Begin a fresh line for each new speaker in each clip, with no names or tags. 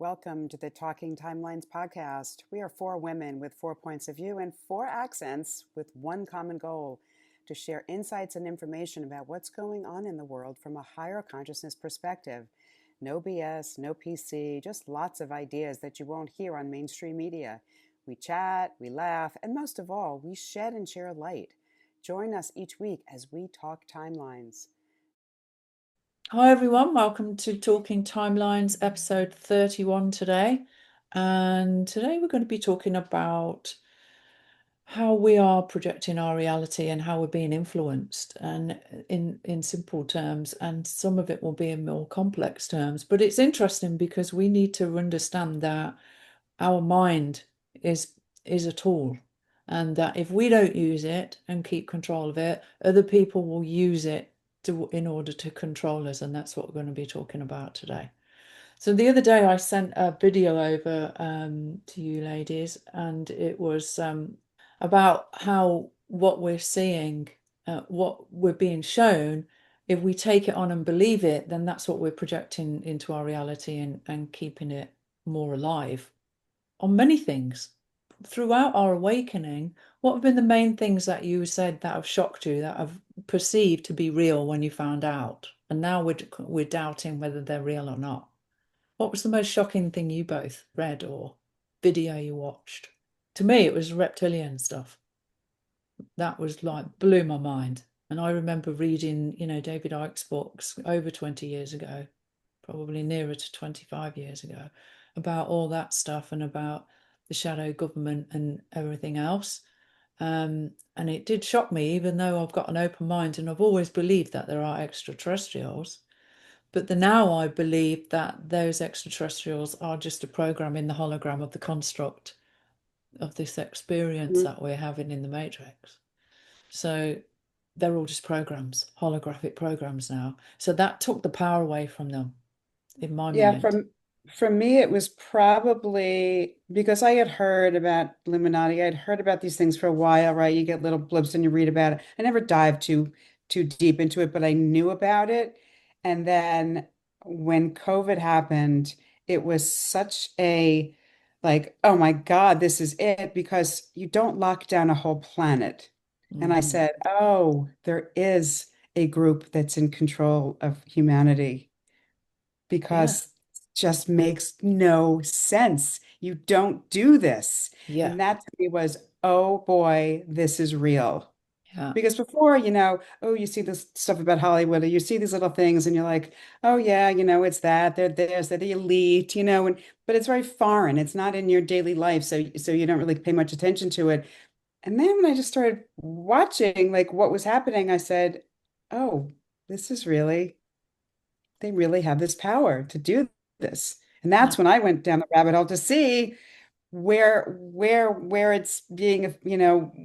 Welcome to the Talking Timelines podcast. We are four women with 4 points of view and four accents with one common goal: to share insights and information about what's going on in the world from a higher consciousness perspective. No BS, no PC, just lots of ideas that you won't hear on mainstream media. We chat, we laugh, and most of all, we shed and share light. Join us each week as we talk timelines.
Hi everyone, welcome to Talking Timelines episode 31 today. And today we're going to be talking about how we are projecting our reality and how we're being influenced, and in simple terms, and some of it will be in more complex terms. But it's interesting because we need to understand that our mind is a tool, and that if we don't use it and keep control of it, other people will use it in order to control us, and that's what we're going to be talking about today. So the other day I sent a video over to you ladies, and it was about how what we're seeing, what we're being shown, if we take it on and believe it, then that's what we're projecting into our reality and keeping it more alive on many things. Throughout our awakening, what have been the main things that you said that have shocked you, that have perceived to be real when you found out? And now we're doubting whether they're real or not. What was the most shocking thing you both read or video you watched? To me, it was reptilian stuff. That was like blew my mind. And I remember reading, David Icke's books over 20 years ago, probably nearer to 25 years ago, about all that stuff and about the shadow government and everything else. And it did shock me, even though I've got an open mind and I've always believed that there are extraterrestrials. But now I believe that those extraterrestrials are just a program in the hologram of the construct of this experience that we're having in the Matrix. So they're all just programs, holographic programs now. So that took the power away from them in my
Yeah,
mind.
from me, it was probably because I had heard about Illuminati. I'd heard about these things for a while, right? You get little blips and you read about it. I never dived too deep into it, but I knew about it. And then when COVID happened, it was such a like, oh my God, this is it, because you don't lock down a whole planet. And I
Mhm.
said, oh, there is a group that's in control of humanity,
Yeah,
because it just makes no sense. You don't do this.
yeah,
And that to me was, oh boy, this is real.
yeah,
Because before, oh, you see this stuff about Hollywood, or you see these little things, and you're like, oh yeah, it's that, they're the elite, and but it's very foreign. It's not in your daily life, so you don't really pay much attention to it. And then when I just started watching like what was happening, I said, oh, this is really they really have this power to do this. And
yeah,
that's when I went down the rabbit hole to see where it's being,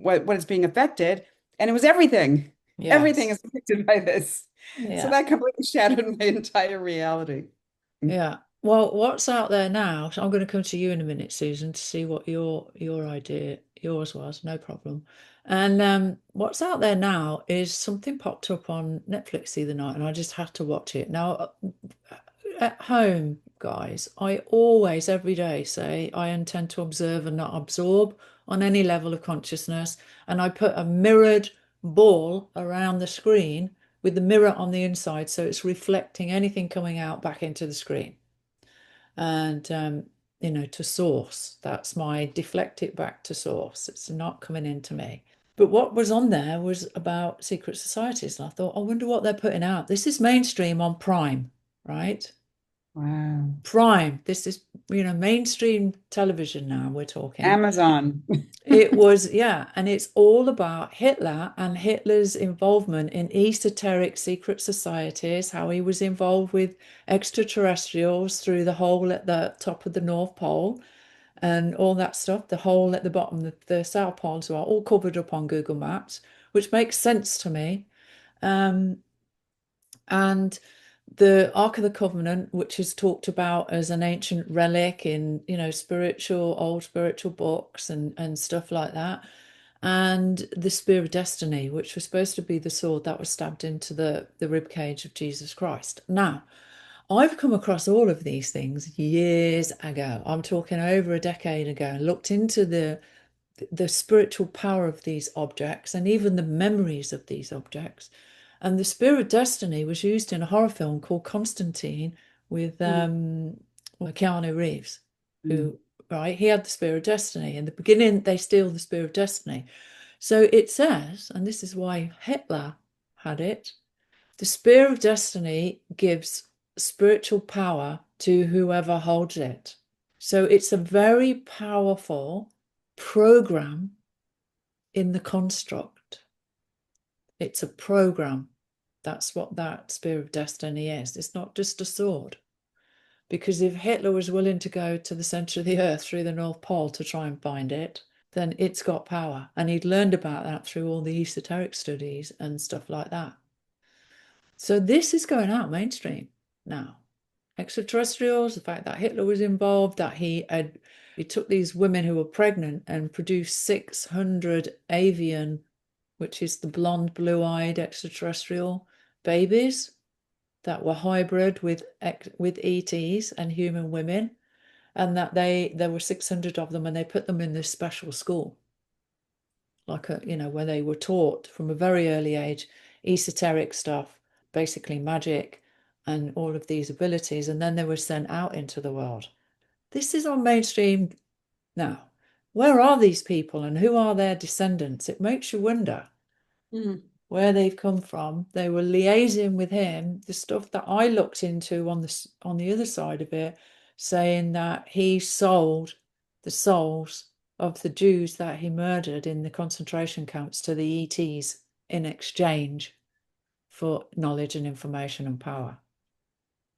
what it's being affected. And it was everything. Everything
yes,
is affected by this. So
yeah,
that completely shattered my entire reality.
yeah. Well, what's out there now? So I'm going to come to you in a minute, Susan, to see what yours was. No problem. And what's out there now is something popped up on Netflix the other night, and I just had to watch it. Now, at home, guys, I always, every day, say I intend to observe and not absorb on any level of consciousness. And I put a mirrored ball around the screen with the mirror on the inside, so it's reflecting anything coming out back into the screen. And, to source, that's my deflect it back to source. It's not coming into me. But what was on there was about secret societies. And I thought, I wonder what they're putting out. This is mainstream on Prime, right?
Wow.
Prime. This is, mainstream television now we're talking.
Amazon.
It was, yeah, and it's all about Hitler and Hitler's involvement in esoteric secret societies, how he was involved with extraterrestrials through the hole at the top of the North Pole and all that stuff, the hole at the bottom, the South Pole as well, all covered up on Google Maps, which makes sense to me. Um, and the Ark of the Covenant, which is talked about as an ancient relic in, old spiritual books and stuff like that. And the Spear of Destiny, which was supposed to be the sword that was stabbed into the rib cage of Jesus Christ. Now, I've come across all of these things years ago. I'm talking over a decade ago, and looked into the spiritual power of these objects and even the memories of these objects. And the spear of destiny was used in a horror film called Constantine with
Mm,
Keanu Reeves,
mm,
who, right, he had the spear of destiny. In the beginning, they steal the spear of destiny. So it says, and this is why Hitler had it, the spear of destiny gives spiritual power to whoever holds it. So it's a very powerful program in the construct. It's a program. That's what that spear of destiny is. It's not just a sword. Because if Hitler was willing to go to the center of the earth through the North Pole to try and find it, then it's got power. And he'd learned about that through all the esoteric studies and stuff like that. So this is going out mainstream now. Extraterrestrials, the fact that Hitler was involved, that he took these women who were pregnant and produced 600 avian, which is the blonde, blue-eyed extraterrestrial babies that were hybrid with ETs and human women, and that there were 600 of them, and they put them in this special school, like where they were taught from a very early age esoteric stuff, basically magic and all of these abilities, and then they were sent out into the world. This is on mainstream now. Where are these people and who are their descendants? It makes you wonder
mm.
where they've come from. They were liaising with him. The stuff that I looked into on the other side of it, saying that he sold the souls of the Jews that he murdered in the concentration camps to the ETs in exchange for knowledge and information and power,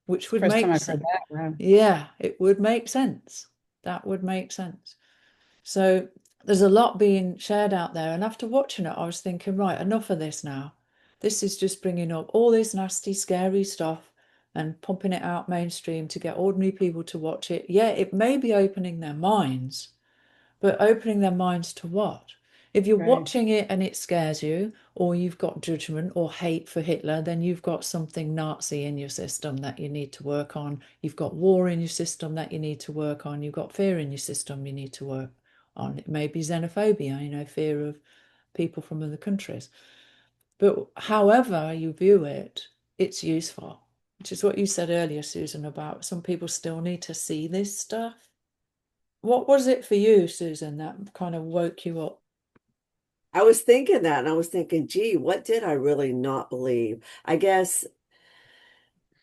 which would
First time
make
I've heard
sense.
that. Wow.
Yeah, it would make sense. That would make sense. So there's a lot being shared out there. And after watching it, I was thinking, right, enough of this now. This is just bringing up all this nasty, scary stuff and pumping it out mainstream to get ordinary people to watch it. Yeah, it may be opening their minds, but opening their minds to what? If you're
Right.
watching it and it scares you, or you've got judgment or hate for Hitler, then you've got something Nazi in your system that you need to work on. You've got war in your system that you need to work on. You've got fear in your system you need to work on. It may be xenophobia, fear of people from other countries. But however you view it, it's useful, which is what you said earlier, Susan, about some people still need to see this stuff. What was it for you, Susan, that kind of woke you up?
I was thinking that, and I was thinking, gee, what did I really not believe? I guess,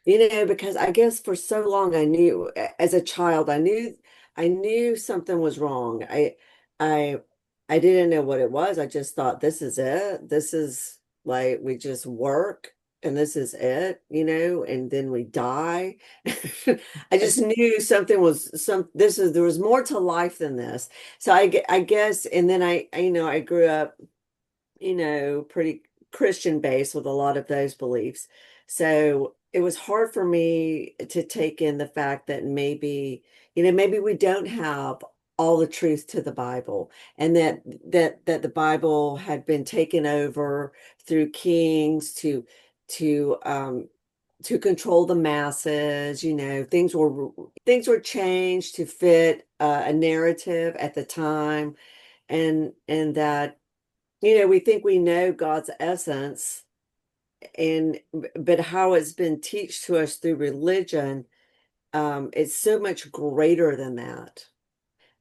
because I guess for so long I knew as a child, I knew something was wrong. I I didn't know what it was. I just thought this is it. This is like we just work and this is it, and then we die. I just knew something was there was more to life than this. So I guess, and then I grew up pretty Christian based with a lot of those beliefs. So it was hard for me to take in the fact that maybe we don't have all the truth to the Bible, and that the Bible had been taken over through kings to to control the masses. Things were changed to fit a narrative at the time, and that we think we know God's essence, but how it's been taught to us through religion, it's so much greater than that.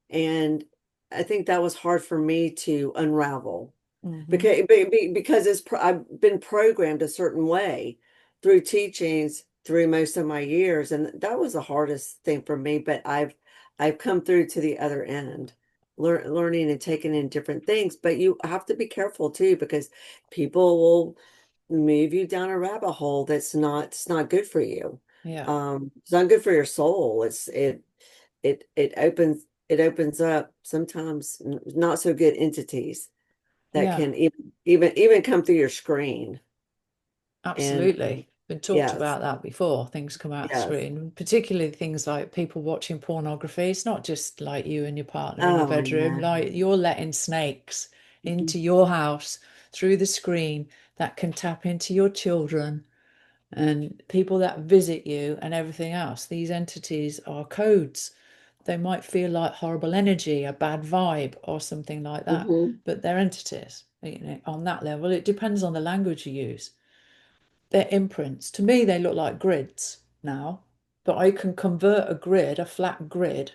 And I think that was hard for me to unravel
Mm-hmm.
because I've been programmed a certain way through teachings through most of my years, and that was the hardest thing for me. But I've come through to the other end, learning and taking in different things. But you have to be careful too, because people will move you down a rabbit hole it's not good for you.
Yeah,
It's not good for your soul. It opens up sometimes not so good entities that
yeah,
can even come through your screen. And
absolutely. Been talked
yes,
about that before. Things come out of
yes.
screen, particularly things like people watching pornography. It's not just like you and your partner in your
Oh
bedroom,
no.
like you're letting snakes
Mhm.
into your house through the screen that can tap into your children and people that visit you and everything else. These entities are codes. They might feel like horrible energy, a bad vibe, or something like that, but they're entities. On that level, it depends on the language you use. They're imprints. To me, they look like grids now, but I can convert a flat grid,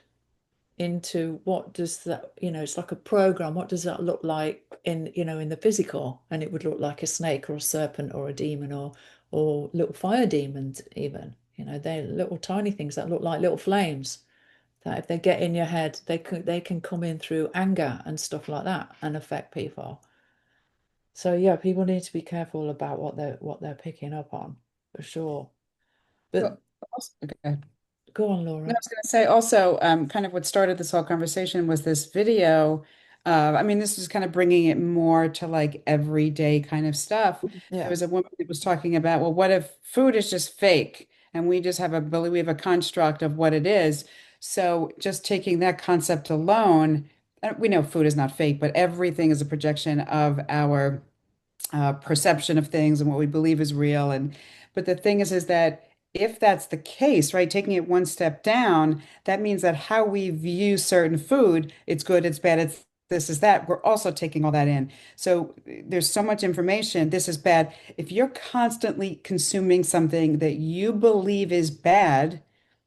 into what does that, it's like a program. What does that look like in the physical? And it would look like a snake or a serpent or a demon or little fire demons even. They're little tiny things that look like little flames that if they get in your head, they can come in through anger and stuff like that and affect people. So yeah, people need to be careful about what they're picking up on, for sure. But
Okay.
go on, Laura.
I was going to say also, kind of what started this whole conversation was this video. I mean, this is kind of bringing it more to like everyday kind of stuff. There
Yeah.
was a woman that was talking about, well, what if food is just fake and we just have we have a construct of what it is. So just taking that concept alone, we know food is not fake, but everything is a projection of our perception of things and what we believe is real. But the thing is that if that's the case, right, taking it one step down, that means that how we view certain food, it's good, it's bad, it's this is that, we're also taking all that in. So there's so much information. This is bad. If you're constantly consuming something that you believe is bad,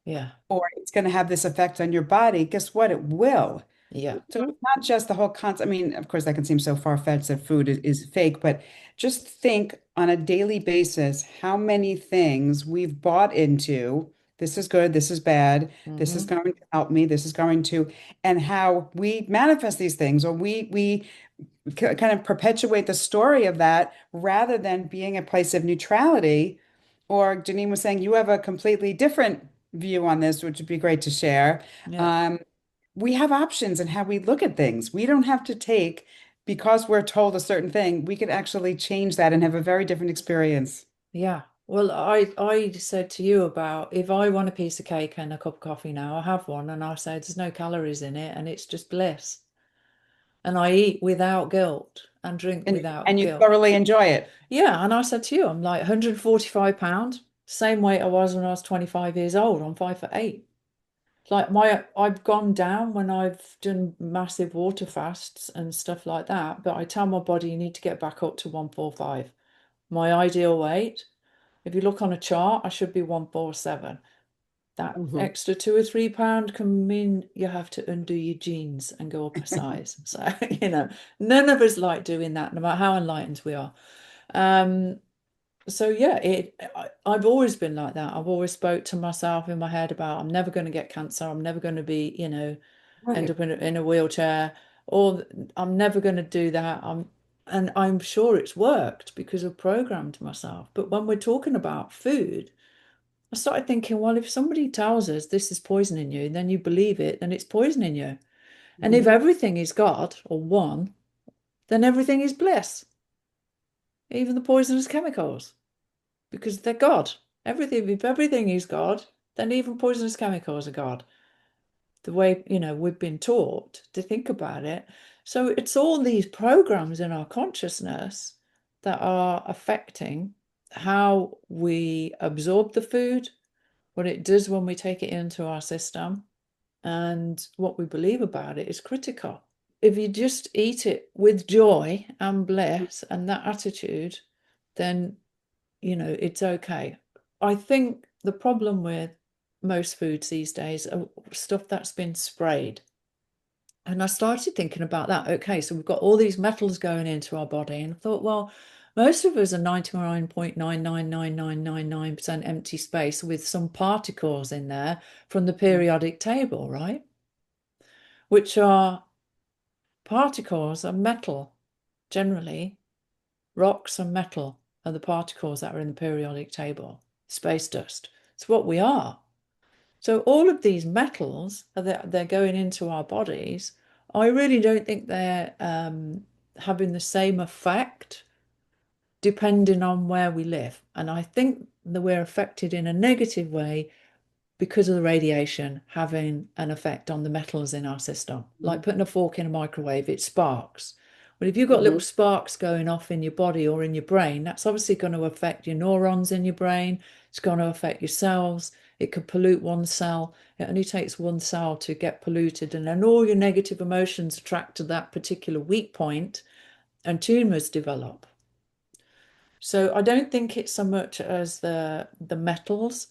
Yeah.
or it's going to have this effect on your body, guess what? It will.
Yeah.
So it's not just the whole concept. I mean, of course, that can seem so far-fetched that food is fake, but just think on a daily basis how many things we've bought into. This is good, this is bad, this is going to help me, this is going to, and how we manifest these things, or we kind of perpetuate the story of that rather than being a place of neutrality. Or Janine was saying you have a completely different view on this, which would be great to share.
Yeah.
We have options in how we look at things. We don't have to take, because we're told a certain thing, we could actually change that and have a very different experience.
Yeah. Well, I said to you about if I want a piece of cake and a cup of coffee now, I have one and I say there's no calories in it and it's just bliss. And I eat without guilt and drink
And
without
and you
guilt.
thoroughly enjoy it.
Yeah. And I said to you, I'm like 145 pounds, same weight I was when I was 25 years old. I'm 5'8". Like I've gone down when I've done massive water fasts and stuff like that, but I tell my body you need to get back up to 145. My ideal weight, if you look on a chart, I should be 147. That extra £2 or £3 can mean you have to undo your jeans and go up a size. So, none of us like doing that, no matter how enlightened we are. So yeah, I've always been like that. I've always spoke to myself in my head about I'm never going to get cancer. I'm never going to be, end
Right.
up in a wheelchair, or I'm never going to do that. And I'm sure it's worked because I've programmed myself. But when we're talking about food, I started thinking, well, if somebody tells us this is poisoning you, then you believe it, then it's poisoning you. And if everything is God or one, then everything is bliss, even the poisonous chemicals, because they're God. If everything is God, then even poisonous chemicals are God. The way, we've been taught to think about it. So it's all these programs in our consciousness that are affecting how we absorb the food, what it does when we take it into our system, and what we believe about it is critical. If you just eat it with joy and bliss and that attitude, then it's okay. I think the problem with most foods these days are stuff that's been sprayed. And I started thinking about that. Okay, so we've got all these metals going into our body, and I thought, well, most of us are 99.99999% empty space with some particles in there from the periodic table, right? Which are particles of metal, generally. Rocks and metal are the particles that are in the periodic table, space dust. It's what we are. So all of these metals, they're going into our bodies. I really don't think they're having the same effect depending on where we live. And I think that we're affected in a negative way because of the radiation having an effect on the metals in our system. Like putting a fork in a microwave, it sparks. But if you've got
Hmm.
little sparks going off in your body or in your brain, that's obviously going to affect your neurons in your brain. It's going to affect your cells. It could pollute one cell. It only takes one cell to get polluted, and then all your negative emotions attract to that particular weak point, and tumors develop. So I don't think it's so much as the metals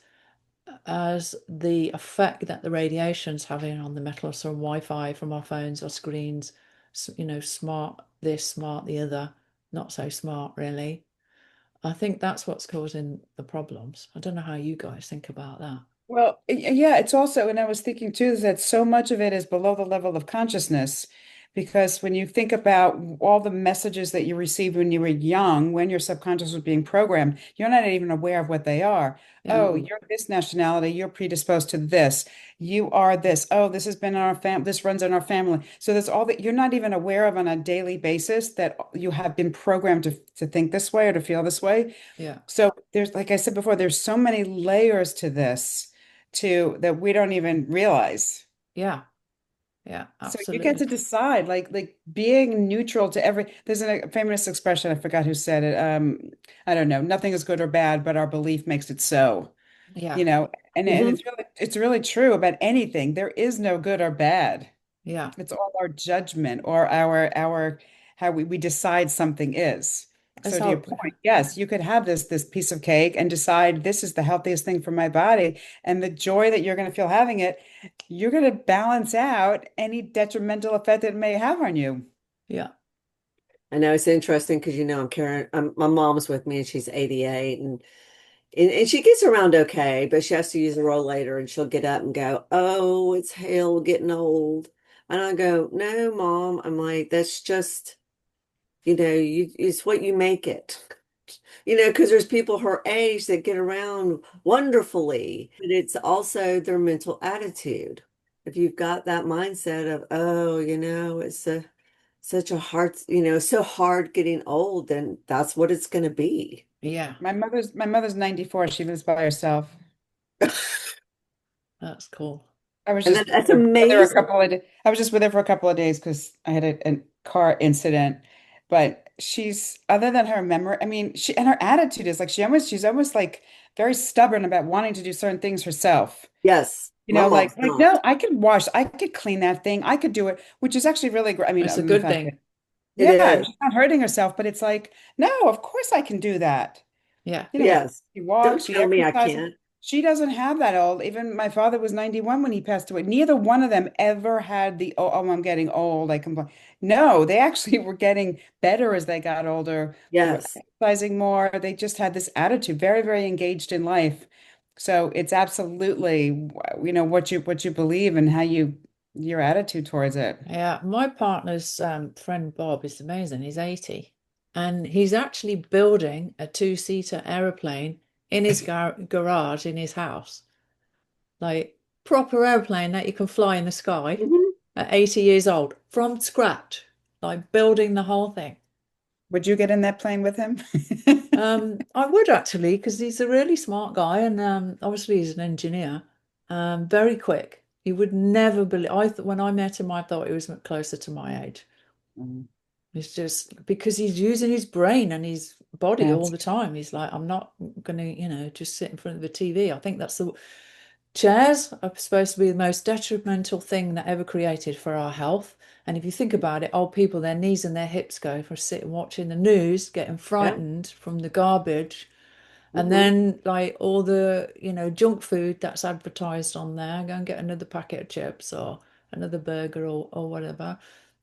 as the effect that the radiation's having on the metals from Wi-Fi, from our phones or screens, smart this, smart the other, not so smart really. I think that's what's causing the problems. I don't know how you guys think about that.
Well, yeah, it's also, and I was thinking too, is that so much of it is below the level of consciousness. Because when you think about all the messages that you received when you were young, when your subconscious was being programmed, you're not even aware of what they are.
Yeah,
Oh, you're this nationality, you're predisposed to this. You are this. Oh, this has been in our family, this runs in our family. So there's all that you're not even aware of on a daily basis that you have been programmed to think this way or to feel this way.
yeah,
So there's, like I said before, there's so many layers to this too that we don't even realize.
yeah, yeah,
So you get
absolutely.
to decide, like being neutral to every. There's a famous expression, I forgot who said it. I don't know. Nothing is good or bad, but our belief makes it so.
Yeah,
You know, and
Hmm.
it's really true about anything. There is no good or bad.
yeah,
It's all our judgment or our how we decide something is. So to your
exactly.
point, yes, you could have this piece of cake and decide this is the healthiest thing for my body, and the joy that you're going to feel having it, you're going to balance out any detrimental effect it may have on you.
Yeah,
I know it's interesting because my mom's with me and she's 88 and she gets around okay, but she has to use a rollator and she'll get up and go, "Oh, it's hell getting old." And I go, "No, Mom." I'm like, "That's just, it's what you make it." Because there's people her age that get around wonderfully, but it's also their mental attitude. If you've got that mindset of, oh, it's such a hard, so hard getting old, then that's what it's going to be.
yeah,
My mother's 94. She lives by herself.
that's cool.
I was
And
just
that's
with her a
amazing.
couple of I was just with her for a couple of days because I had a car incident. But she's other than her memory, I mean, she and her attitude is like she's almost like very stubborn about wanting to do certain things herself.
Yes,
You
my
know,
mom's
like
not.
no, I could wash, I could clean that thing, I could do it, which is actually really great. I mean,
It's a
the
good
fact that
thing.
It
yeah,
is.
she's not hurting herself, but it's like, no, of course I can do that.
Yeah,
You know,
Yes.
she
Don't
walks, she
tell me I
exercises.
can't.
She doesn't have that old. Even my father was 91 when he passed away. Neither one of them ever had the, oh, I'm getting old. I complain. No, they actually were getting better as they got older. They were
Yes.
exercising more. They just had this attitude, very, very engaged in life. So it's absolutely, what you believe and how your attitude towards it.
yeah. My partner's friend Bob is amazing. He's 80 and he's actually building a two-seater aeroplane in his garage in his house. Like proper airplane that you can fly in the sky
Hmm.
at 80 years old from scratch, like building the whole thing.
Would you get in that plane with him?
I would actually, because he's a really smart guy, and obviously he's an engineer. Very quick. He would never believe. When I met him, I thought he was closer to my age.
Mm,
It's just because he's using his brain and his body all
That's
the time. He's like, I'm not gonna, just sit in front of the TV. I think that's the chairs are supposed to be the most detrimental thing that ever created for our health. And if you think about it, old people, their knees and their hips go for sitting watching the news, getting
Yeah.
frightened from the garbage. And
Hmm.
then like all the, junk food that's advertised on there, go and get another packet of chips or another burger or whatever.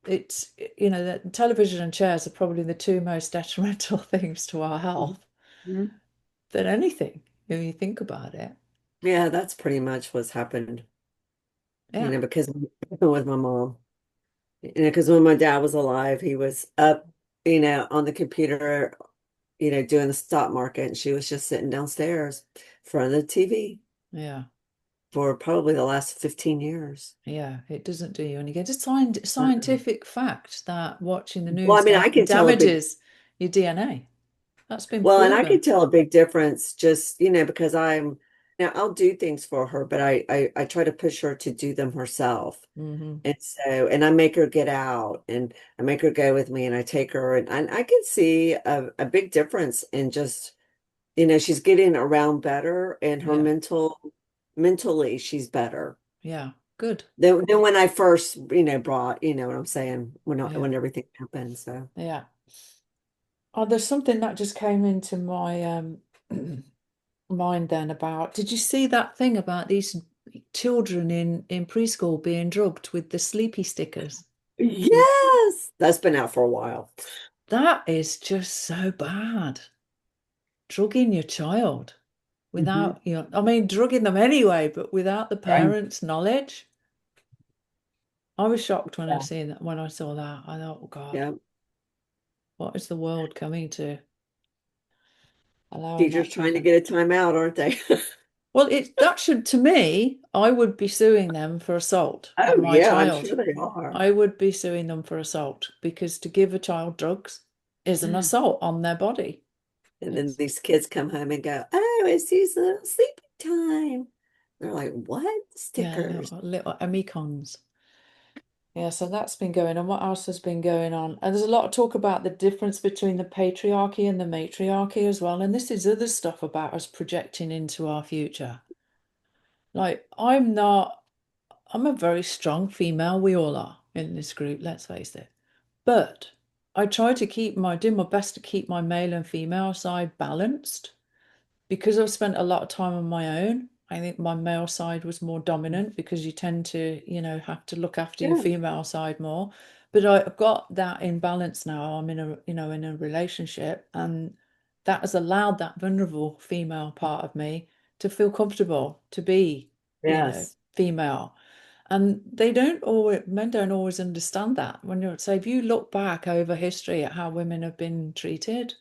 It's, the television and chairs are probably the two most detrimental things to our health
Hmm.
than anything, if you think about it.
Yeah, that's pretty much what's happened,
Yeah,
because with my mom. Because when my dad was alive, he was up, on the computer, doing the stock market, and she was just sitting downstairs in front of the TV
yeah.
for probably the last 15 years.
Yeah, it doesn't do you any good. It's
Uh-uh.
scientific fact that watching the
Well, I
news
mean, I can tell a big,
damages your DNA. That's been
well, and I
proven.
can tell a big difference just, because I'm Now I'll do things for her, but I try to push her to do them herself.
Hmm.
And so, and I make her get out and I make her go with me and I take her and I can see a big difference in just, she's getting around better and her
Yeah,
mentally she's better
yeah, good.
than when I first, brought, what I'm saying,
Yeah,
when everything happened. So
yeah. Oh, there's something that just came into my mind then about, did you see that thing about these children in preschool being drugged with the sleepy stickers?
yes, that's been out for a while.
That is just so bad. Drugging your child
Hmm.
without, I mean, drugging them anyway, but without the
Right.
parents' knowledge. I was shocked when
Yeah.
when I saw that. I thought, oh God,
Yeah.
what is the world coming to, allowing
Teachers
that to
trying to
happen?
get a timeout, aren't they?
Well, that should, to me, I would be suing them for assault of
Oh
my
yeah, I'm
child.
sure they are.
I would be suing them for assault because to give a child drugs is an assault on their body.
And then
It's,
these kids come home and go, "Oh, it's his little sleeping time." They're like, "What?
yeah,
Stickers?"
little emicons. Yeah, so that's been going on. What else has been going on? And there's a lot of talk about the difference between the patriarchy and the matriarchy as well. And this is other stuff about us projecting into our future. Like, I'm a very strong female. We all are in this group, let's face it. But I try to do my best to keep my male and female side balanced because I've spent a lot of time on my own. I think my male side was more dominant because you tend to, have to look after your
Yeah.
female side more. But I've got that in balance now. I'm in a relationship, and that has allowed that vulnerable female part of me to feel comfortable to be,
Yes.
female. And men don't always understand that. So if you look back over history at how women have been treated,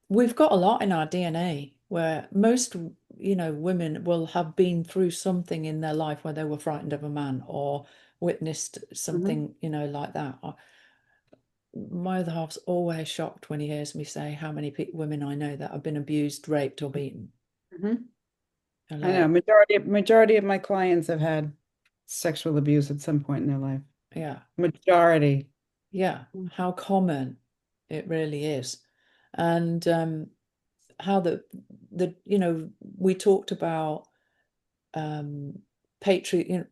we've got a lot in our DNA where most, women will have been through something in their life where they were frightened of a man or witnessed
Hmm.
something, like that. My other half's always shocked when he hears me say how many women I know that have been abused, raped, or beaten.
Hmm.
And
I know
like,
majority of my clients have had sexual abuse at some point in their life.
yeah,
Majority.
yeah, how common it really is. And how we talked about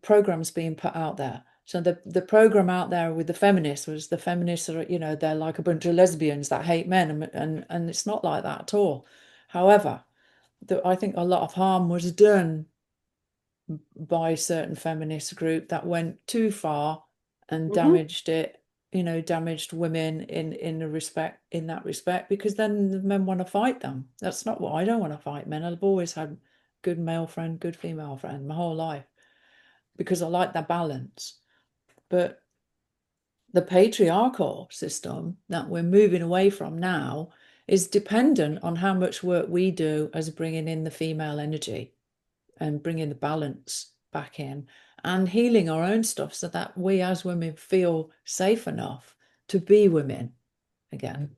programs being put out there. So the program out there with the feminists was the feminists are, they're like a bunch of lesbians that hate men, and it's not like that at all. However, I think a lot of harm was done by a certain feminist group that went too far and
Hmm.
damaged it, damaged women in that respect, because then the men want to fight them. That's not what I don't want to fight men. I've always had good male friend, good female friend my whole life because I like that balance. But the patriarchal system that we're moving away from now is dependent on how much work we do as bringing in the female energy and bringing the balance back in and healing our own stuff so that we as women feel safe enough to be women again.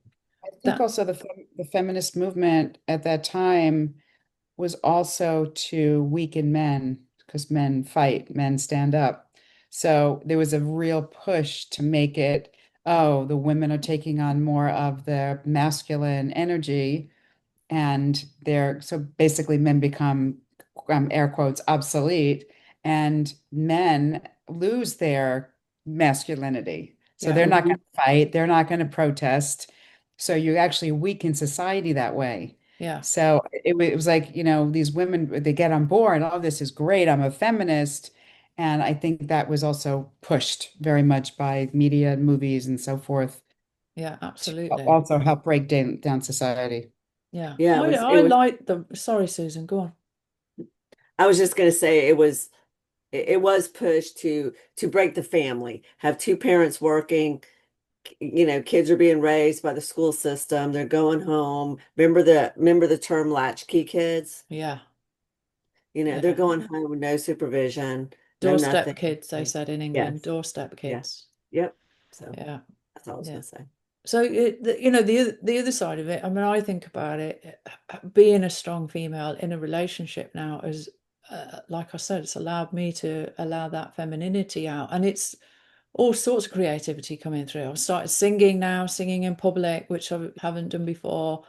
I think
That,
also the feminist movement at that time was also to weaken men because men fight, men stand up. So there was a real push to make it, oh, the women are taking on more of the masculine energy, and they're so basically men become air quotes obsolete, and men lose their masculinity, so
yeah,
they're not
Hmm.
going to fight, they're not going to protest, so you actually weaken society that way.
yeah,
So it was like, these women, they get on board, oh, this is great, I'm a feminist. And I think that was also pushed very much by media and movies and so forth
yeah,
to
absolutely.
also help break down society.
Yeah.
Yeah,
I like the, sorry, Susan, go on.
I was just going to say it was pushed to break the family, have two parents working, kids are being raised by the school system, they're going home. Remember the term latchkey kids?
Yeah,
They're
yeah.
going home with no supervision, no
Doorstep
nothing.
kids, they said in
Yes.
England, doorstep
Yeah.
kids.
Yep. So
Yeah,
that's all I was
yeah.
going to say.
So the other side of it, I mean, I think about it, being a strong female in a relationship now is, like I said, it's allowed me to allow that femininity out, and it's all sorts of creativity coming through. I've started singing now, singing in public, which I haven't done before,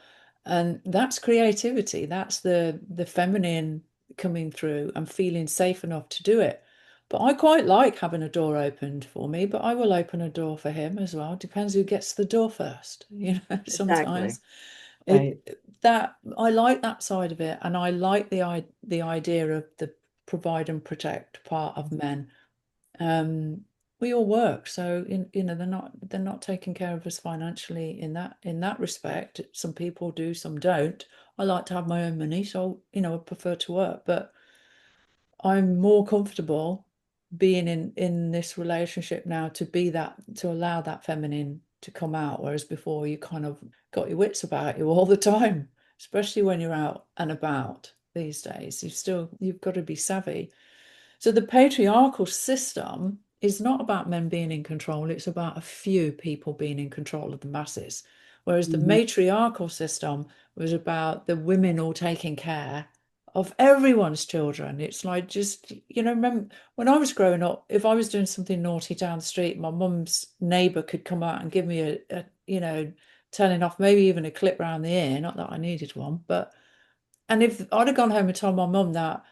and that's creativity. That's the feminine coming through and feeling safe enough to do it. But I quite like having a door opened for me, but I will open a door for him as well. Depends who gets the door first,
Exactly.
sometimes.
Right.
That I like that side of it, and I like the idea of the provide and protect part of men. We all work, so they're not taking care of us financially in that respect. Some people do, some don't. I like to have my own money, so I prefer to work, but I'm more comfortable being in this relationship now to allow that feminine to come out, whereas before you kind of got your wits about you all the time, especially when you're out and about these days. You've got to be savvy. So the patriarchal system is not about men being in control, it's about a few people being in control of the masses. Whereas the
Mhm.
matriarchal system was about the women all taking care of everyone's children. It's like, just, remember when I was growing up, if I was doing something naughty down the street, my mum's neighbour could come out and give me telling off, maybe even a clip round the ear. Not that I needed one, but and if I'd have gone home and told my mum that,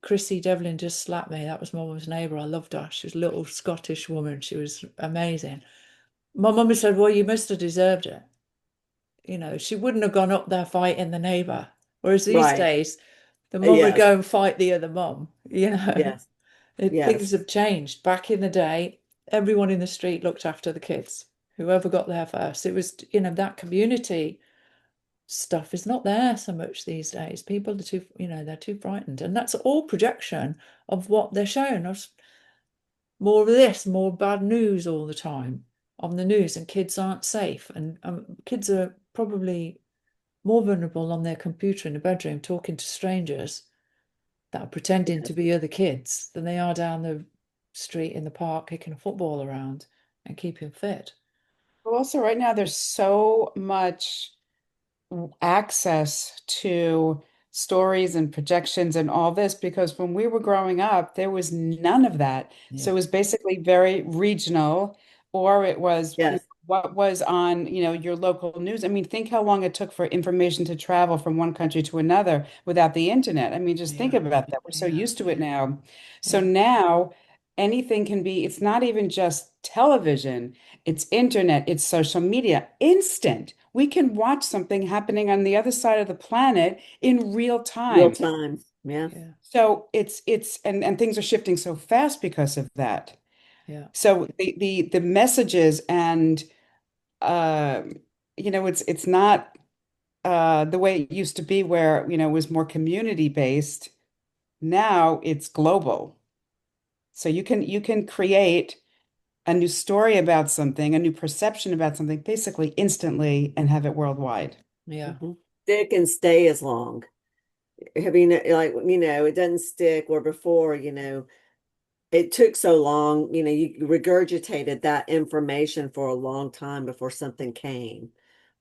Chrissy Devlin just slapped me, that was my mum's neighbour. I loved her. She was a little Scottish woman. She was amazing. My mum had said, well, you must have deserved it. She wouldn't have gone up there fighting the neighbour. Whereas these
Right.
days, the mum would
Yes.
go and fight the other mum.
Yes.
Things
Yes.
have changed. Back in the day, everyone in the street looked after the kids. Whoever got there first. It was, that community stuff is not there so much these days. People are they're too frightened. And that's all projection of what they're showing us. More of this, more bad news all the time on the news, and kids aren't safe. And kids are probably more vulnerable on their computer in the bedroom talking to strangers that are pretending to
Yes.
be other kids than they are down the street in the park kicking a football around and keeping fit.
Well, also, right now, there's so much access to stories and projections and all this because when we were growing up, there was none of that. So
Yeah.
it was basically very regional, or it was
Yes.
what was on, your local news. I mean, think how long it took for information to travel from one country to another without the internet. I mean, just think
Yeah.
about that. We're so
Yeah.
used to it now. So
Yeah.
now anything can be, it's not even just television. It's internet, it's social media, instant. We can watch something happening on the other side of the planet in real
Real
time.
time. Yeah.
Yeah.
So and things are shifting so fast because of that.
Yeah.
So the messages and um it's not the way it used to be where it was more community based. Now it's global. So you can create a new story about something, a new perception about something, basically instantly and have it worldwide.
Yeah.
Hmm. Stick and stay as long. I mean, like, it doesn't stick, where before, it took so long, you regurgitated that information for a long time before something came.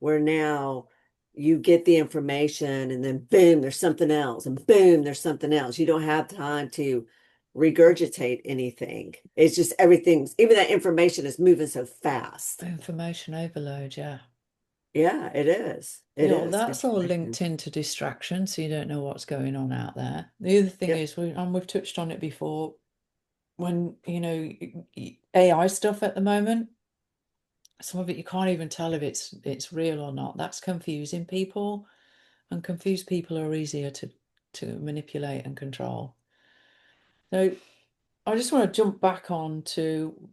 Where now you get the information and then boom, there's something else, and boom, there's something else. You don't have time to regurgitate anything. It's just everything's, even that information is moving so fast.
Information overload, yeah.
Yeah, it is. It
Yeah, well,
is
that's all
information.
linked into distraction, so you don't know what's going on out there. The other thing
Yep.
is, we've touched on it before, when, AI stuff at the moment, some of it you can't even tell if it's real or not. That's confusing people, and confused people are easier to manipulate and control. So I just want to jump back on to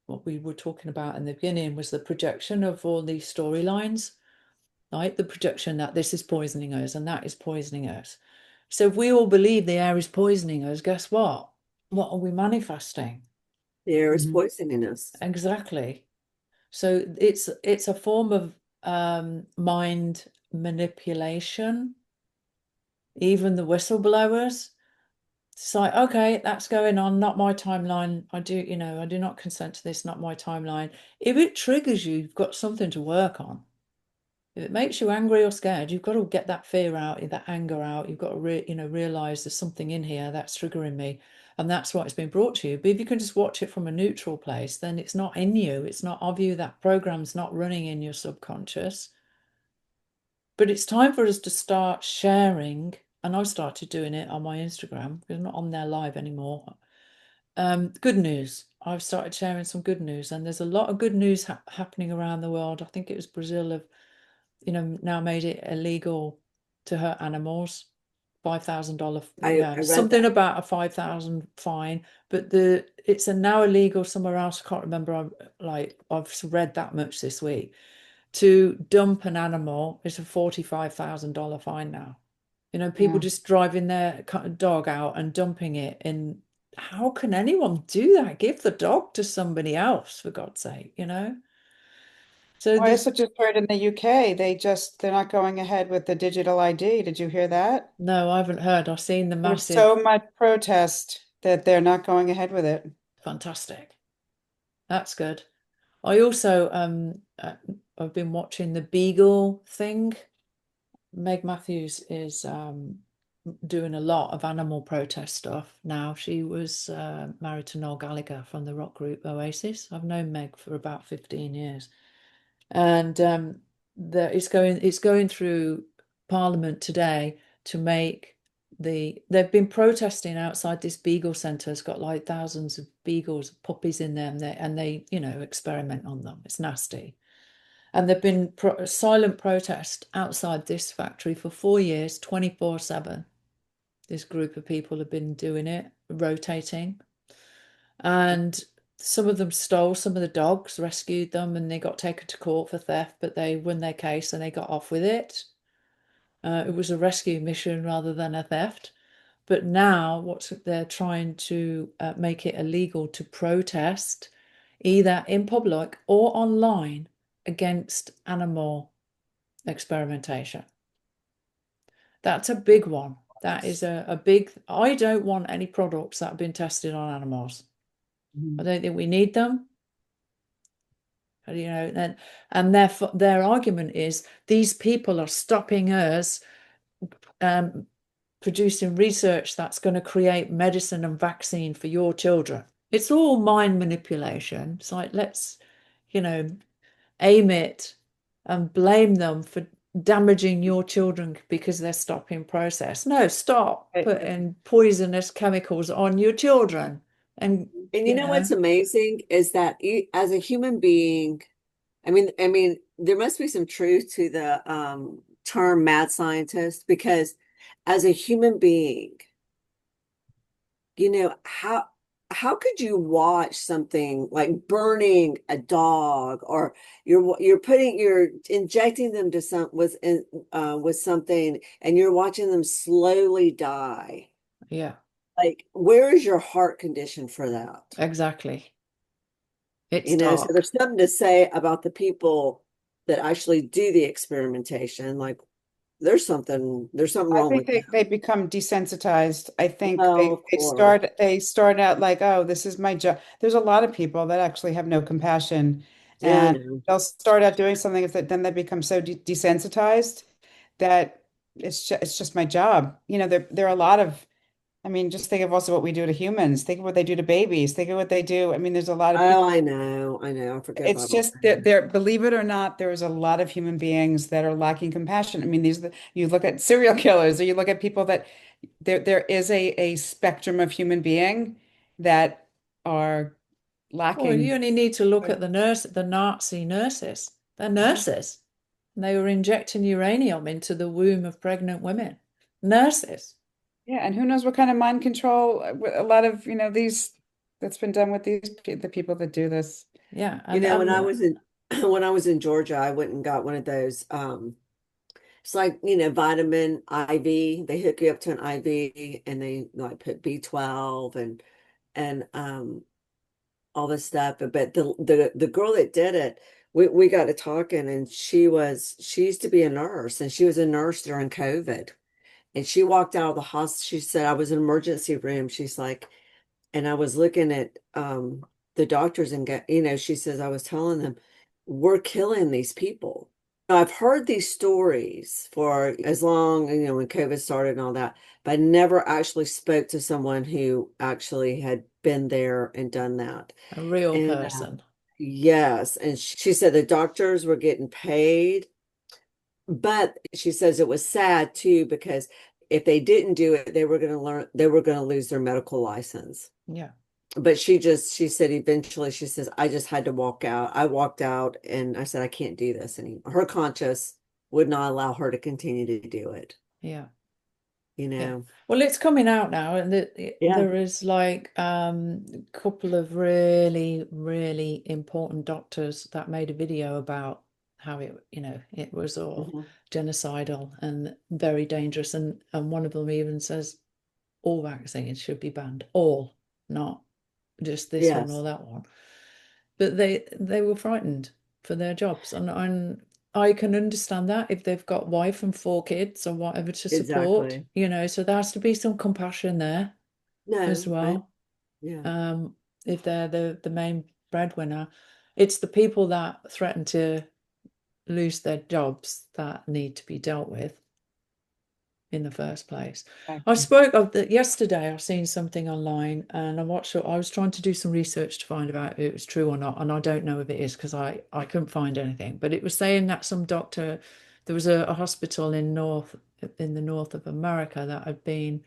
what we were talking about in the beginning, was the projection of all these storylines, right? The projection that this is poisoning us and that is poisoning us. So if we all believe the air is poisoning us, guess what? What are we manifesting?
The air is
Mhm.
poisoning us.
Exactly. So it's a form of mind manipulation. Even the whistleblowers, It's like, okay, that's going on, not my timeline. I do not consent to this, not my timeline. If it triggers you, you've got something to work on. If it makes you angry or scared, you've got to get that fear out, that anger out. You've got to realize there's something in here that's triggering me. And that's why it's been brought to you. But if you can just watch it from a neutral place, then it's not in you. It's not of you. That program's not running in your subconscious. But it's time for us to start sharing. And I've started doing it on my Instagram because I'm not on there live anymore. Good news. I've started sharing some good news, and there's a lot of good news happening around the world. I think it was Brazil have, now made it illegal to hurt animals. $5,000,
I
yeah,
read
something
that.
about a 5,000 fine, but it's now illegal somewhere else. I can't remember. I've read that much this week. To dump an animal is a $45,000 fine now. People
Yeah.
just driving their dog out and dumping it in. How can anyone do that? Give the dog to somebody else, for God's sake, So
Well, I
there's
also just heard in the UK, they're not going ahead with the digital ID. Did you hear that?
no, I haven't heard. I've seen the
There was
massive,
so much protest that they're not going ahead with it.
fantastic. That's good. I also I've been watching the Beagle thing. Meg Matthews is doing a lot of animal protest stuff now. She was married to Noel Gallagher from the rock group Oasis. I've known Meg for about 15 years. And it's going through Parliament today to make they've been protesting outside this beagle centre. It's got like thousands of beagles, puppies in them, and they experiment on them. It's nasty. And there've been silent protest outside this factory for 4 years, 24/7. This group of people have been doing it, rotating. And some of them stole some of the dogs, rescued them, and they got taken to court for theft, but they won their case and they got off with it. It was a rescue mission rather than a theft. But now they're trying to make it illegal to protest either in public or online against animal experimentation. That's a big one. That is a big, I don't want any products that have been tested on animals. I don't think we need them. And their argument is these people are stopping us producing research that's going to create medicine and vaccine for your children. It's all mind manipulation. It's like, let's, aim it and blame them for damaging your children because they're stopping process. No, stop
Right.
putting poisonous chemicals on your children. And,
And you know what's amazing is that as a human being, I mean, there must be some truth to the term mad scientist, because as a human being, how could you watch something like burning a dog, or you're injecting them to with something, and you're watching them slowly die.
yeah,
Like, where is your heart condition for that?
exactly. It's
So
dark.
there's something to say about the people that actually do the experimentation. Like, there's something
I
wrong
think
with that.
they become desensitized. I think
Well,
they
of
they
course.
start out like, oh, this is my job. There's a lot of people that actually have no compassion,
Yeah, I
and
know.
they'll start out doing something that then they become so desensitized that it's just my job. There are a lot of. I mean, just think of also what we do to humans. Think of what they do to babies. Think of what they do. I mean, there's a lot of
Oh,
people.
I know. I know. I forget
It's
about all
just that
that.
believe it or not, there is a lot of human beings that are lacking compassion. I mean, you look at serial killers, or you look at people that there is a spectrum of human being that are
Well, you
lacking.
only need to look at the Nazi nurses. They're nurses. And they were injecting uranium into the womb of pregnant women. Nurses.
Yeah, and who knows what kind of mind control a lot of, these that's been done with the people that do this.
Yeah.
When I
And
was in when I was in Georgia, I went and got one of those. It's like, vitamin IV. They hook you up to an IV, and they like put B12 and all this stuff. But the girl that did it, we got to talking, and she used to be a nurse, and she was a nurse during COVID. And she walked out of the hospital. She said, I was in emergency room. She's like, and I was looking at the doctors and she says, I was telling them, we're killing these people. I've heard these stories for as long, when COVID started and all that, but I never actually spoke to someone who actually had been there and done that.
A real
And
person.
yes, and she said the doctors were getting paid, but she says it was sad too because if they didn't do it, they were going to lose their medical license.
Yeah.
But she said eventually, she says, I just had to walk out. I walked out and I said, I can't do this anymore. Her conscience would not allow her to continue to do it.
Yeah.
Yeah.
Well, it's coming out now, and there is like a couple of really, really important doctors that made a video about how it was all genocidal and very dangerous, and one of them even says all vaccines should be banned, all, not just this one or that one. But they were frightened for their jobs, and I can understand that if they've got wife and 4 kids or whatever to support, so there has to be some compassion there as well. If they're the main breadwinner, it's the people that threaten to lose their jobs that need to be dealt with in the first place. I spoke of that yesterday. I've seen something online and I was trying to do some research to find out if it was true or not, and I don't know if it is because I couldn't find anything, but it was saying that some doctor, there was a hospital in the north of America that had been,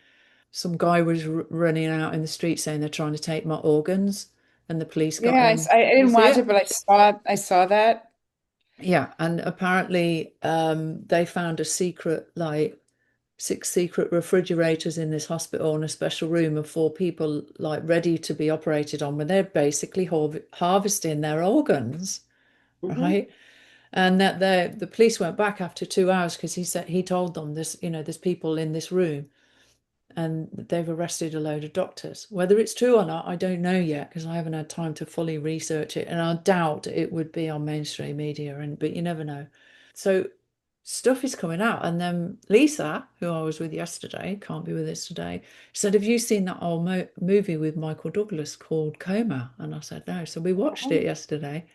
some guy was running out in the street saying they're trying to take my organs, and the police got him.
I didn't watch it, but I saw that.
Yeah, and apparently they found a secret, like 6 secret refrigerators in this hospital in a special room of 4 people, like ready to be operated on, where they're basically harvesting their organs, right? And that the police went back after 2 hours because he told them there's people in this room, and they've arrested a load of doctors. Whether it's true or not, I don't know yet because I haven't had time to fully research it, and I doubt it would be on mainstream media, but you never know. So stuff is coming out. And then Lisa, who I was with yesterday, can't be with us today, said, have you seen that old movie with Michael Douglas called Coma? And I said, no. So we watched it yesterday.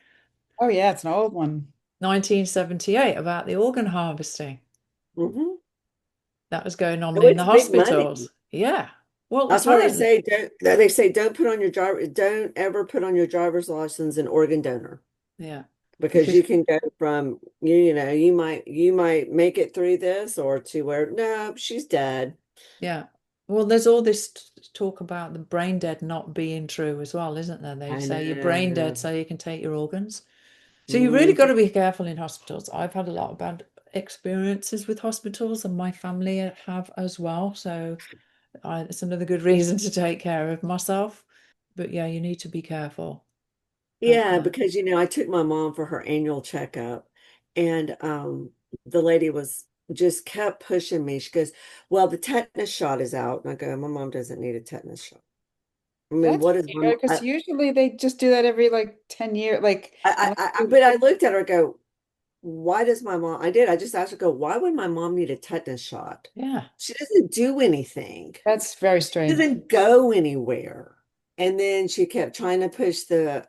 Oh yeah, it's an old one.
1978, about the organ harvesting. That was going on
Oh,
in the
it's big money.
hospitals. Yeah. Well,
That's why they say don't ever put on your driver's license an organ donor.
Yeah.
Because you can go from you might make it through this or to where no, she's dead.
Yeah. Well, there's all this talk about the brain dead not being true as well, isn't there? They say you're brain dead so you can take your organs. So you really got to be careful in hospitals. I've had a lot of bad experiences with hospitals, and my family have as well. So it's another good reason to take care of myself. But yeah, you need to be careful.
Yeah, because I took my mom for her annual checkup, and the lady was just kept pushing me. She goes, well, the tetanus shot is out. And I go, my mom doesn't need a tetanus shot. I mean,
That's
what is
weird because usually they just do that every like 10 years. Like,
but I looked at her and go, why does my mom? I just asked her, go, why would my mom need a tetanus shot?
Yeah.
She doesn't do anything.
That's very
She
strange.
doesn't go anywhere. And then she kept trying to push the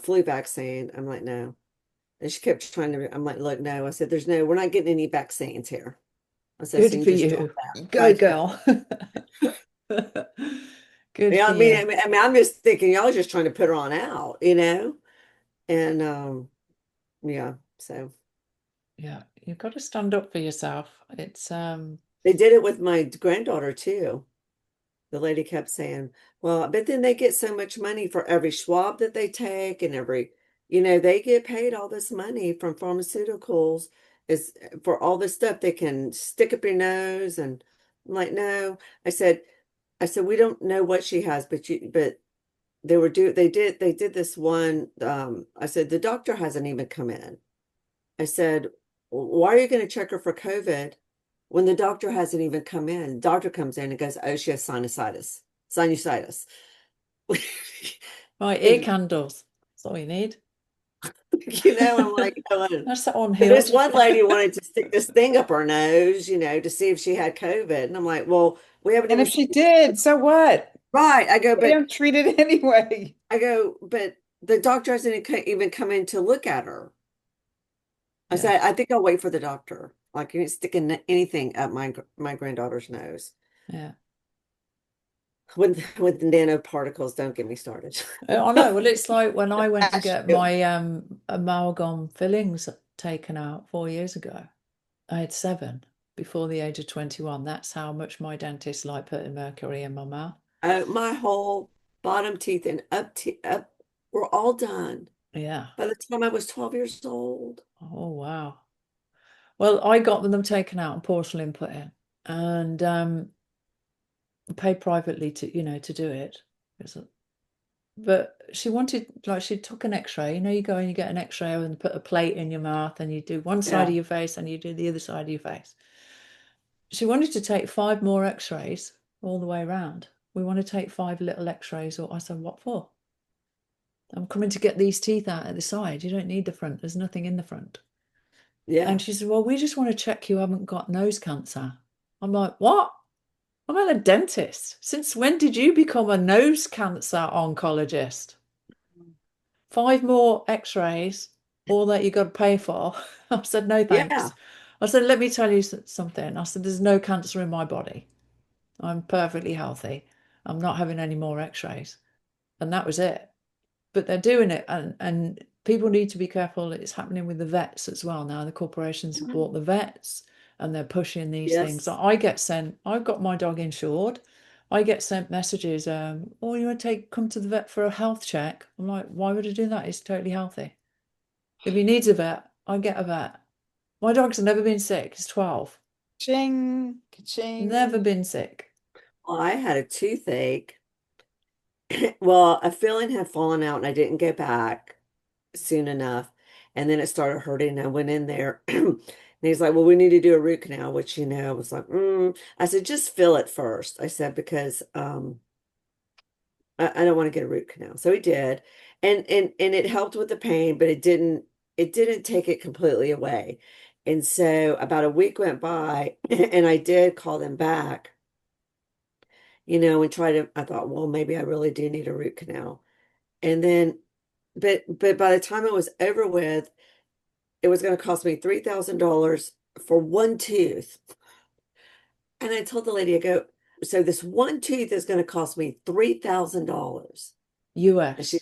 flu vaccine. I'm like, no. And she kept trying to, I'm like, look, no. I said, we're not getting any vaccines here. I said,
good
so you
for
just
you. Go,
right.
girl. Good
yeah,
for
I mean,
you.
I'm just thinking y'all are just trying to put her on out, And yeah, so
yeah, you've got to stand up for yourself. It's
they did it with my granddaughter too. The lady kept saying, well, but then they get so much money for every swab that they take and they get paid all this money from pharmaceuticals is for all this stuff they can stick up your nose. And I'm like, no, I said, we don't know what she has, but they did this one. I said, the doctor hasn't even come in. I said, why are you going to check her for COVID when the doctor hasn't even come in? The doctor comes in and goes, oh, she has sinusitis.
Right, ear candles. That's all you need.
I'm like going.
That's the
So this
unhealed.
one lady wanted to stick this thing up her nose, to see if she had COVID. And I'm like, well, we haven't
And
even
if she
seen
did, so what?
right.
They don't treat it anyway.
But the doctor hasn't even come in to look at her. I
Yeah.
said, I think I'll wait for the doctor. Like, you ain't sticking anything up my granddaughter's nose.
Yeah.
With nanoparticles, don't get me started.
I know. Well, it's like when I went to
That's
get
true.
my amalgam fillings taken out 4 years ago. I had 7 before the age of 21. That's how much my dentist liked putting mercury in my mouth.
My whole bottom teeth and up were all done
Yeah.
by the time I was 12 years old.
Oh, wow. Well, I got them taken out and porcelain put in, and paid privately to do it. But she wanted, like, she took an x-ray. You go and you get an x-ray and put a plate in your mouth and you do one side
Yeah.
of your face and you do the other side of your face. She wanted to take 5 more x-rays all the way around. We want to take 5 little x-rays. Or I said, what for? I'm coming to get these teeth out at the side. You don't need the front. There's nothing in the front.
Yeah.
And she said, well, we just want to check you haven't got nose cancer. I'm like, what? I'm not a dentist. Since when did you become a nose cancer oncologist? 5 more x-rays, all that you got to pay for. I said, no,
Yeah.
thanks. I said, let me tell you something. I said, there's no cancer in my body. I'm perfectly healthy. I'm not having any more x-rays. And that was it. But they're doing it. And people need to be careful. It's happening with the vets as well now. The corporations have bought the vets and they're pushing these things. So
Yes.
I've got my dog insured. I get sent messages, oh, you want to come to the vet for a health check? I'm like, why would I do that? He's totally healthy. If he needs a vet, I get a vet. My dog's never been sick. He's 12.
Ching, ka-ching.
Never been sick.
Well, I had a toothache. Well, a filling had fallen out and I didn't get back soon enough. And then it started hurting. I went in there and he's like, well, we need to do a root canal, which, I was like, I said, just fill it first. I said, because I don't want to get a root canal. So he did. And it helped with the pain, but it didn't take it completely away. And so about a week went by and I did call them back, and I thought, well, maybe I really do need a root canal. And then, but by the time it was over with, it was going to cost me $3,000 for one tooth. And I told the lady, I go, so this one tooth is going to cost me $3,000. And
US.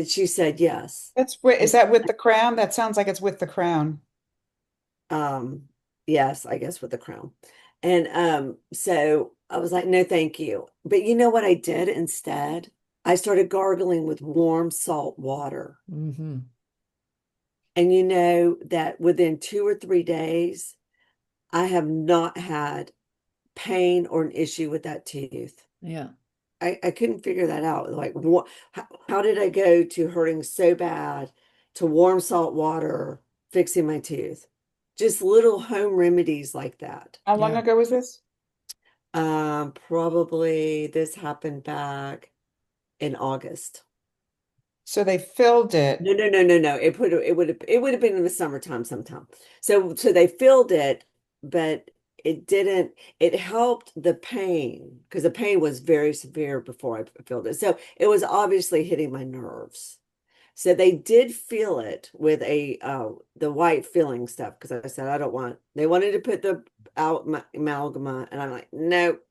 she said, yes.
Is that with the crown? That sounds like it's with the crown.
Um, yes, I guess with the crown. And so I was like, no, thank you. But you know what I did instead? I started gargling with warm salt water.
Mm-hmm.
And you know that within 2 or 3 days, I have not had pain or an issue with that tooth.
Yeah.
I couldn't figure that out. Like, how did I go to hurting so bad to warm salt water fixing my tooth? Just little home remedies like that.
How long
Yeah.
ago was this?
Probably this happened back in August.
So they filled it.
No, no, no, no, no. It would have been in the summertime sometime. So they filled it, but it helped the pain because the pain was very severe before I filled it. So it was obviously hitting my nerves. So they did fill it with the white filling stuff because I said I don't want. They wanted to put the amalgama, and I'm like, nope.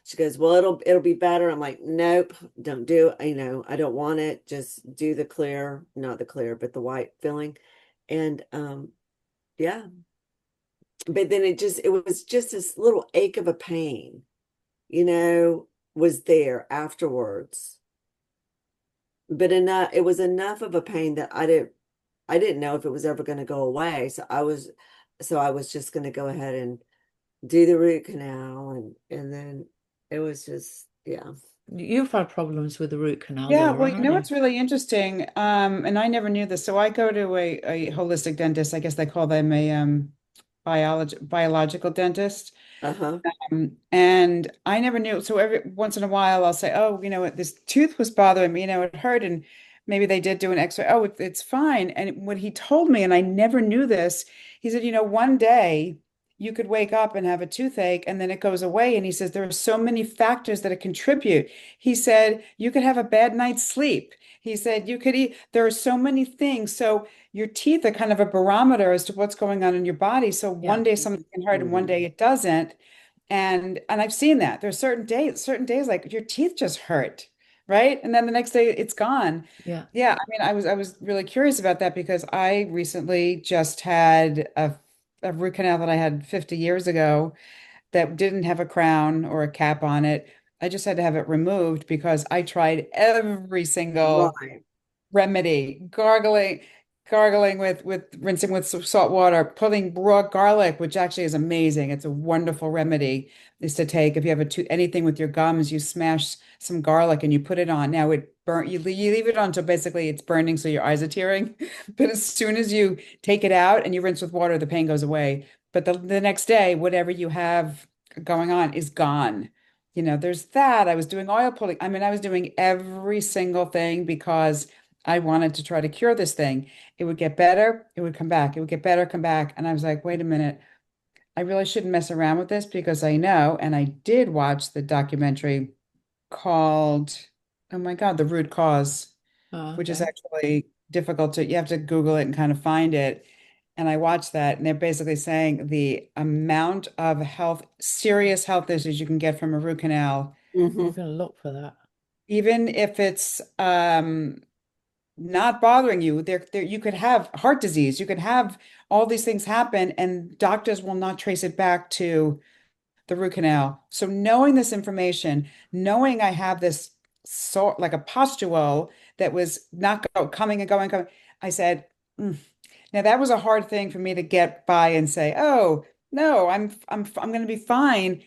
She goes, well, it'll be better. I'm like, nope, don't do it. I don't want it. Just do the clear, not the clear, but the white filling. And yeah. But then it was just this little ache of a pain, was there afterwards. But it was enough of a pain that I didn't know if it was ever going to go away. So I was just going to go ahead and do the root canal and then it was just, yeah.
You've had problems with the root canal,
Yeah,
Laura,
well,
haven't you?
what's really interesting, and I never knew this. So I go to a holistic dentist. I guess they call them a biological dentist.
Uh-huh.
And I never knew. So every once in a while, I'll say, "Oh, this tooth was bothering me. It hurt." And maybe they did do an X-ray. Oh, it's fine. And what he told me, and I never knew this, he said, one day you could wake up and have a toothache and then it goes away. And he says there are so many factors that contribute. He said you could have a bad night's sleep. He said you could eat. There are so many things. So your teeth are kind of a barometer as to what's going on in your body. So
Yeah.
one day something can hurt and one day it doesn't. And I've seen that. There's certain days like your teeth just hurt, right? And then the next day it's gone.
Yeah.
Yeah, I mean, I was really curious about that because I recently just had a root canal that I had 50 years ago that didn't have a crown or a cap on it. I just had to have it removed because I tried every single
Right.
remedy, gargling with rinsing with salt water, putting raw garlic, which actually is amazing. It's a wonderful remedy, is to take if you have anything with your gums, you smash some garlic and you put it on. Now it burn you leave it on until basically it's burning, so your eyes are tearing. But as soon as you take it out and you rinse with water, the pain goes away. But the next day, whatever you have going on is gone. There's that. I was doing oil pulling. I mean, I was doing every single thing because I wanted to try to cure this thing. It would get better, it would come back, it would get better, come back. And I was like, wait a minute, I really shouldn't mess around with this because I know, and I did watch the documentary called, oh my God, The Root Cause,
Oh,
which is
okay.
actually difficult you have to Google it and kind of find it. And I watched that, and they're basically saying the amount of serious health issues you can get from a root canal,
I'm
Hmm.
going to look for that.
even if it's not bothering you. You could have heart disease, you could have all these things happen, and doctors will not trace it back to the root canal. So knowing this information, knowing I have this sort like a pustule that was not coming and going, coming, I said, "Mm." Now that was a hard thing for me to get by and say, oh, no, I'm going to be fine.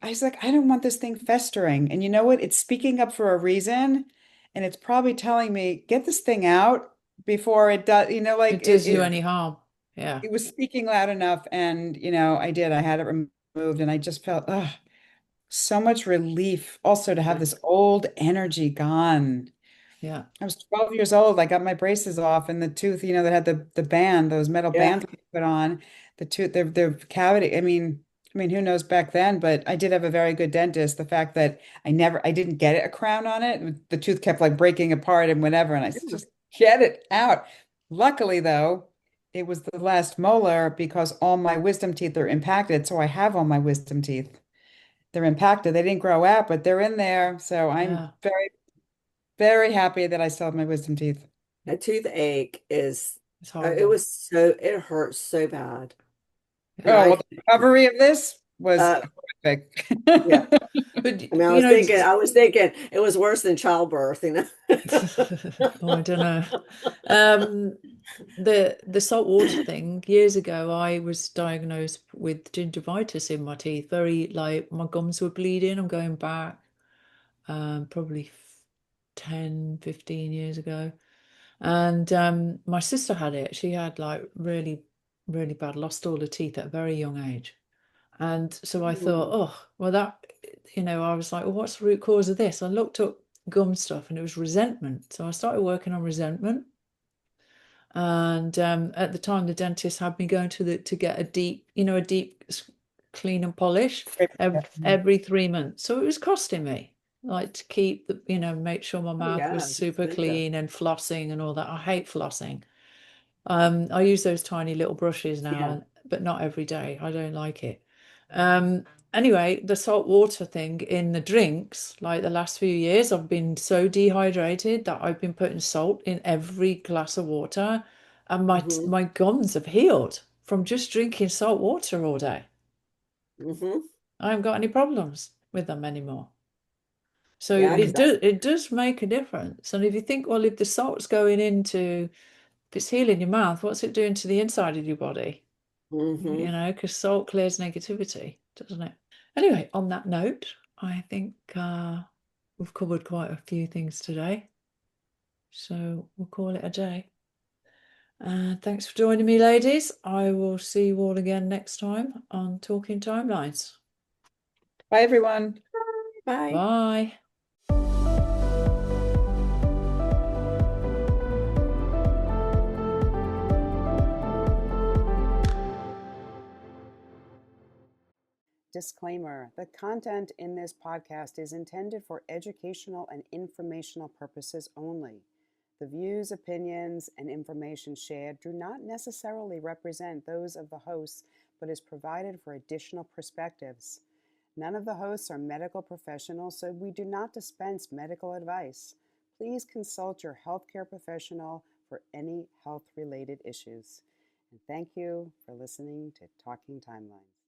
I was like, I don't want this thing festering. And you know what? It's speaking up for a reason. And it's probably telling me, get this thing out before it does, like
It does you
it
any harm. Yeah.
it was speaking loud enough. And, I did. I had it removed and I just felt, so much relief also to have
Yeah.
this old energy gone.
Yeah.
I was 12 years old. I got my braces off and the tooth, that had the band, those metal
Yeah.
bands we put on, the tooth, the cavity. I mean, who knows back then, but I did have a very good dentist. The fact that I didn't get a crown on it. The tooth kept like breaking apart and whatever. And I said,
Yeah.
just get it out. Luckily, though, it was the last molar because all my wisdom teeth are impacted. So I have all my wisdom teeth. They're impacted. They didn't grow out, but they're in there. So I'm
Yeah.
very, very happy that I still have my wisdom teeth.
A toothache is,
It's
it
horrible.
was so, it hurts so bad. And
Oh,
I,
well, the recovery of this was
uh,
horrific.
yeah.
But
I mean,
you know,
I was thinking it was worse than childbirth.
oh, I don't know. Um, the salt water thing, years ago, I was diagnosed with gingivitis in my teeth. Very like my gums were bleeding. I'm going back probably 10, 15 years ago. And my sister had it. She had like really, really bad, lost all her teeth at a very young age. And so I thought,
Mm.
oh, well, I was like, well, what's the root cause of this? I looked up gum stuff and it was resentment. So I started working on resentment. And at the time, the dentist had me going to get a deep clean and polish every 3 months. So it was costing me like to keep make sure my
Oh
mouth
yeah,
was
it's
super
expensive.
clean and flossing and all that. I hate flossing. I use those tiny little brushes
Yeah.
now, but not every day. I don't like it. Um, anyway, the salt water thing in the drinks, like the last few years, I've been so dehydrated that I've been putting salt in every glass of water, and my
Hmm.
my gums have healed from just drinking salt water all day.
Hmm.
I haven't got any problems with them anymore. So
Yeah, because
it does make a difference. And if you think, well, if the salt's going into if it's healing your mouth, what's it doing to the inside of your body?
hmm
Because salt clears negativity, doesn't it? Anyway, on that note, I think we've covered quite a few things today. So we'll call it a day. Thanks for joining me, ladies. I will see you all again next time on Talking Timelines.
Bye, everyone.
bye.
Bye.
Disclaimer: the content in this podcast is intended for educational and informational purposes only. The views, opinions, and information shared do not necessarily represent those of the hosts, but is provided for additional perspectives. None of the hosts are medical professionals, so we do not dispense medical advice. Please consult your healthcare professional for any health-related issues. And thank you for listening to Talking Timelines.